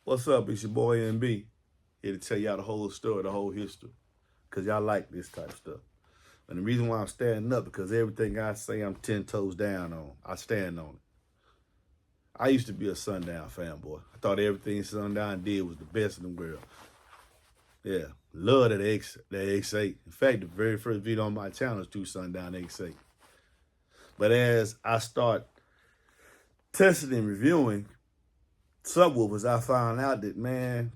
What's up? It's your boy MBE. Here to tell y'all the whole story, the whole history. Because y'all like this type of stuff. And the reason why I'm standing up, because everything I say, I'm 10 toes down on. I stand on it. I used to be a Sundown fanboy. I thought everything Sundown did was the best in the world. Yeah, love that X8. In fact, the very first video on my channel is to Sundown X8. But as I start testing and reviewing subwoofers, I found out that, man,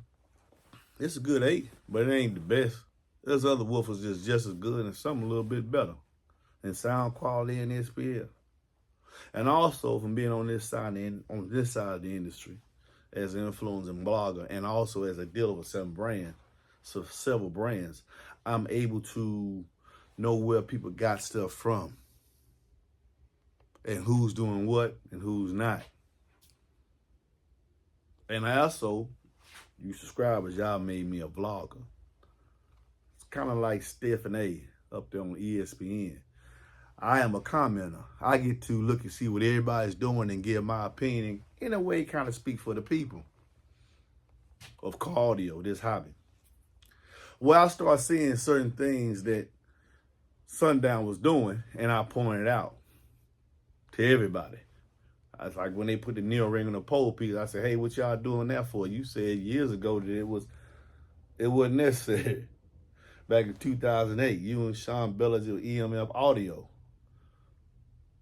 it's a good 8, but it ain't the best. There's other woofers that's just as good and some a little bit better in sound quality and SPL. And also from being on this side of the industry as an influencer and blogger, and also as a dealer with several brands, I'm able to know where people got stuff from and who's doing what and who's not. And I also, you subscribers, y'all made me a vlogger. It's kind of like Stephen A. up there on ESPN. I am a commenter. I get to look and see what everybody's doing and give my opinion. In a way, kind of speak for the people of cardio, this hobby. Well, I start seeing certain things that Sundown was doing, and I pointed out to everybody. I was like, when they put the kneel ring on the pole piece, I said, hey, what y'all doing that for? You said years ago that it wasn't necessary. Back in 2008, you and Sean Bellas did EMF audio.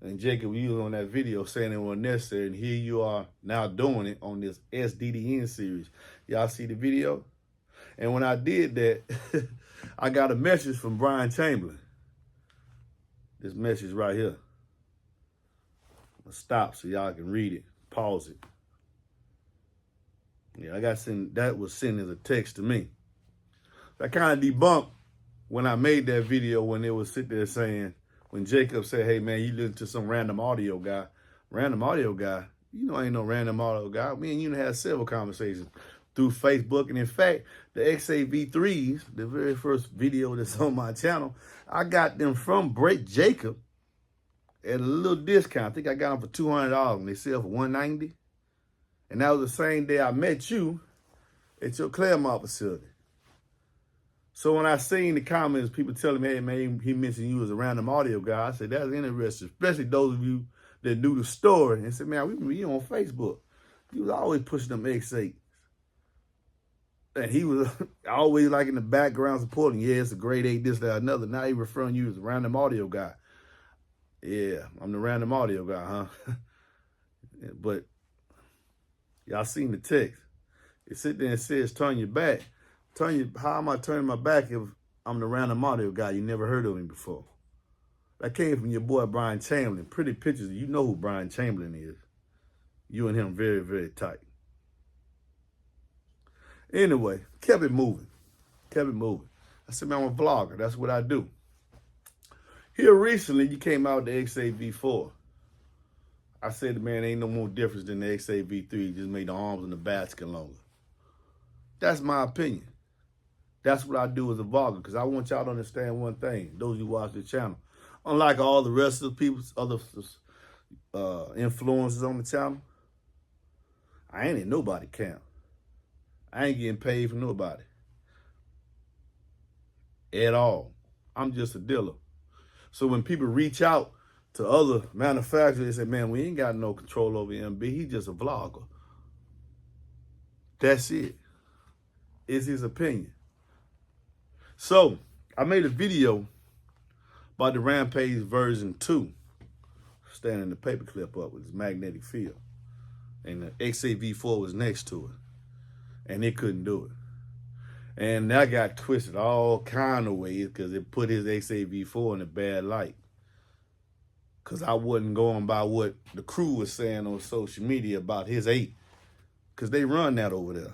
And Jacob, you was on that video saying it wasn't necessary, and here you are now doing it on this SDDN series. Y'all see the video? And when I did that, I got a message from Brian Chamberlain. This message right here. I'll stop so y'all can read it. Pause it. Yeah, that was sent as a text to me. I kind of debunked when I made that video when they was sitting there saying, when Jacob said, hey, man, you listen to some random audio guy. Random audio guy? You know I ain't no random audio guy. Me and you had several conversations through Facebook. And in fact, the XAV3s, the very first video that's on my channel, I got them from Break Jacob at a little discount. I think I got them for $200 and they sell for $190. And that was the same day I met you at your Claremont facility. So when I seen the comments, people telling me, hey, man, he mentioned you as a random audio guy, I said, that's interesting, especially those of you that knew the story and said, man, we been you on Facebook. You was always pushing them X8. And he was always like in the background supporting, yeah, it's a grade 8, this, that, another. Now he referring you as a random audio guy. Yeah, I'm the random audio guy, huh? But y'all seen the text. It sit there and says, turn your back. How am I turning my back if I'm the random audio guy? You never heard of him before. That came from your boy, Brian Chamberlain. Pretty pictures. You know who Brian Chamberlain is. You and him very, very tight. Anyway, kept it moving. I said, man, I'm a vlogger. That's what I do. Here recently, you came out with the XAV4. I said, man, ain't no more difference than the XAV3. Just made the arms and the basket longer. That's my opinion. That's what I do as a vlogger, because I want y'all to understand one thing, those who watch the channel. Unlike all the rest of the people, other influencers on the channel, I ain't in nobody camp. I ain't getting paid for nobody. At all. I'm just a dealer. So when people reach out to other manufacturers, they say, man, we ain't got no control over MB. He's just a vlogger. That's it. It's his opinion. So I made a video about the Rampage version 2, standing the Paperclip up with its magnetic field. And the XAV4 was next to it. And it couldn't do it. And that got twisted all kind of ways because it put his XAV4 in a bad light. Because I wasn't going by what the crew was saying on social media about his 8. Because they run that over there.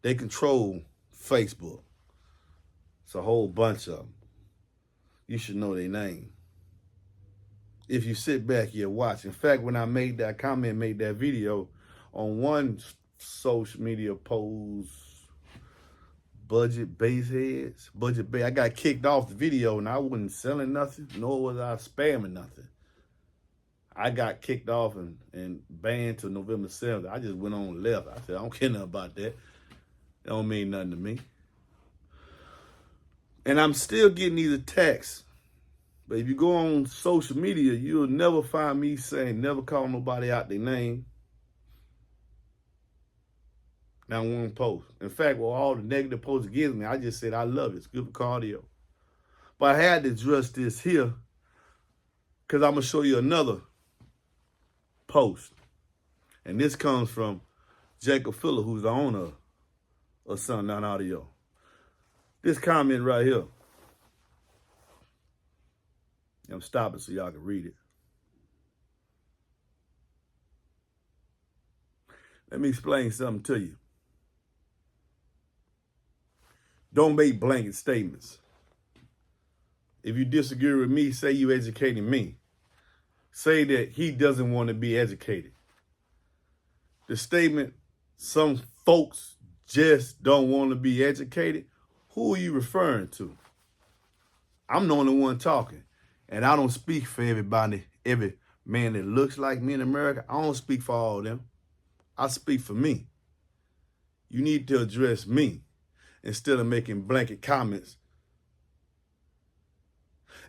They control Facebook. It's a whole bunch of them. You should know their name. If you sit back, you'll watch. In fact, when I made that comment, made that video on one social media post, I got kicked off the video and I wasn't selling nothing, nor was I spamming nothing. I got kicked off and banned till November 7th. I just went on and left. I said, I don't care nothing about that. It don't mean nothing to me. And I'm still getting these attacks. But if you go on social media, you'll never find me saying, never call nobody out their name. Not one post. In fact, with all the negative posts against me, I just said, I love it. It's good for cardio. But I had to address this here because I'm going to show you another post. And this comes from Jacob Fuller, who's the owner of Sundown Audio. This comment right here. I'm stopping so y'all can read it. Let me explain something to you. Don't make blanket statements. If you disagree with me, say you educating me. Say that he doesn't want to be educated. The statement, some folks just don't want to be educated, who are you referring to? I'm the only one talking. And I don't speak for everybody, every man that looks like me in America. I don't speak for all of them. I speak for me. You need to address me instead of making blanket comments.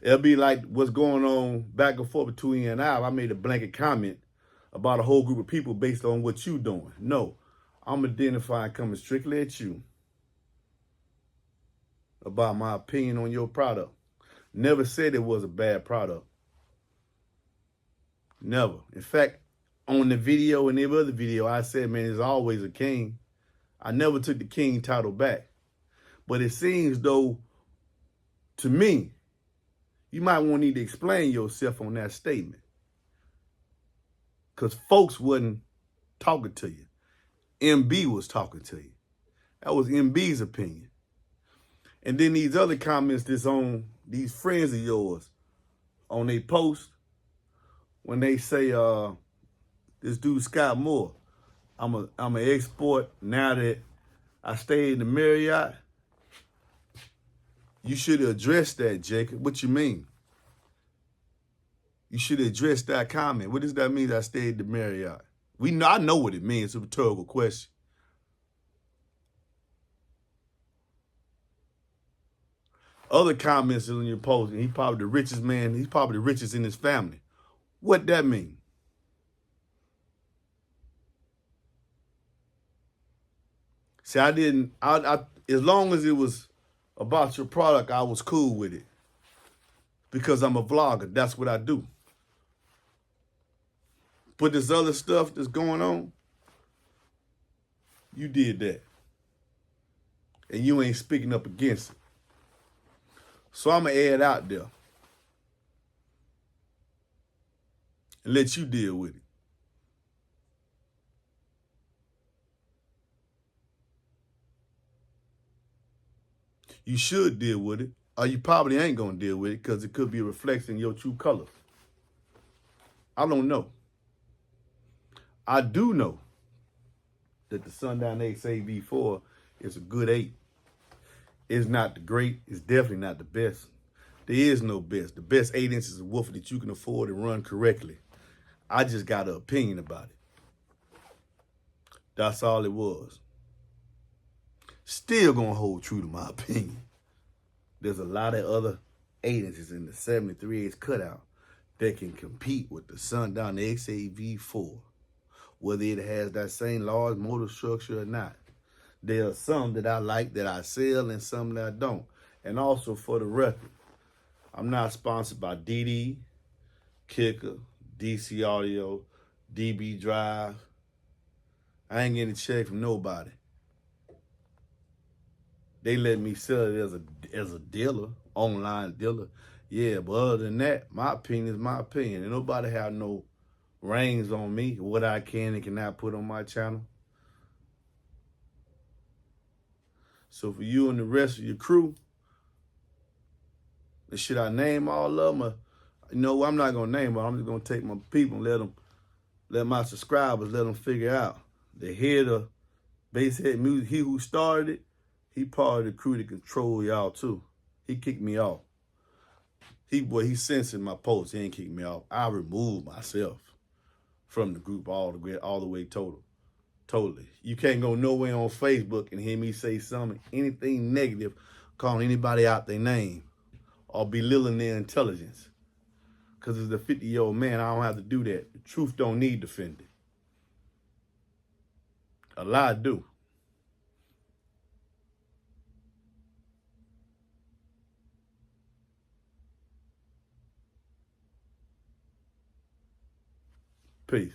It'll be like what's going on back and forth between you and I made a blanket comment about a whole group of people based on what you doing. No, I'm identifying coming strictly at you about my opinion on your product. Never said it was a bad product. Never. In fact, on the video and every other video, I said, man, there's always a king. I never took the king title back. But it seems though, to me, you might want to need to explain yourself on that statement. Because folks wasn't talking to you. MB was talking to you. That was MB's opinion. And then these other comments that's on these friends of yours on their post, when they say, this dude Scott Moore, I'm an export now that I stay in the Marriott. You should address that, Jacob. What you mean? You should address that comment. What does that mean that I stayed in the Marriott? I know what it means. It's a rhetorical question. Other comments on your post, and he's probably the richest man. He's probably the richest in his family. What that mean? See, as long as it was about your product, I was cool with it. Because I'm a vlogger. That's what I do. But this other stuff that's going on, you did that. And you ain't speaking up against it. So I'm going to air it out there and let you deal with it. You should deal with it, or you probably ain't going to deal with it because it could be a reflection of your true colors. I don't know. I do know that the Sundown XAV4 is a good 8. It's not the great. It's definitely not the best. There is no best. The best 8 inches of woofer that you can afford and run correctly. I just got an opinion about it. That's all it was. Still gonna hold true to my opinion. There's a lot of other 8 inches in the 73/8 cutout that can compete with the Sundown XAV4, whether it has that same large motor structure or not. There are some that I like that I sell and some that I don't. And also for the record, I'm not sponsored by DD, Kicker, DC Audio, DB Drive. I ain't getting a check from nobody. They let me sell it as a dealer, online dealer. Yeah, but other than that, my opinion is my opinion. And nobody have no reins on me, what I can and cannot put on my channel. So for you and the rest of your crew, should I name all of them? Or, I'm not going to name them. I'm just going to take my people and let my subscribers, let them figure out. The head of Basshead Music, he who started it, he part of the crew that control y'all too. He kicked me off. He censored my post. He ain't kicked me off. I removed myself from the group all the way totally. You can't go nowhere on Facebook and hear me say anything negative, calling anybody out their name or belittling their intelligence. Because as a 50-year-old man, I don't have to do that. The truth don't need defending. A lie do. Peace.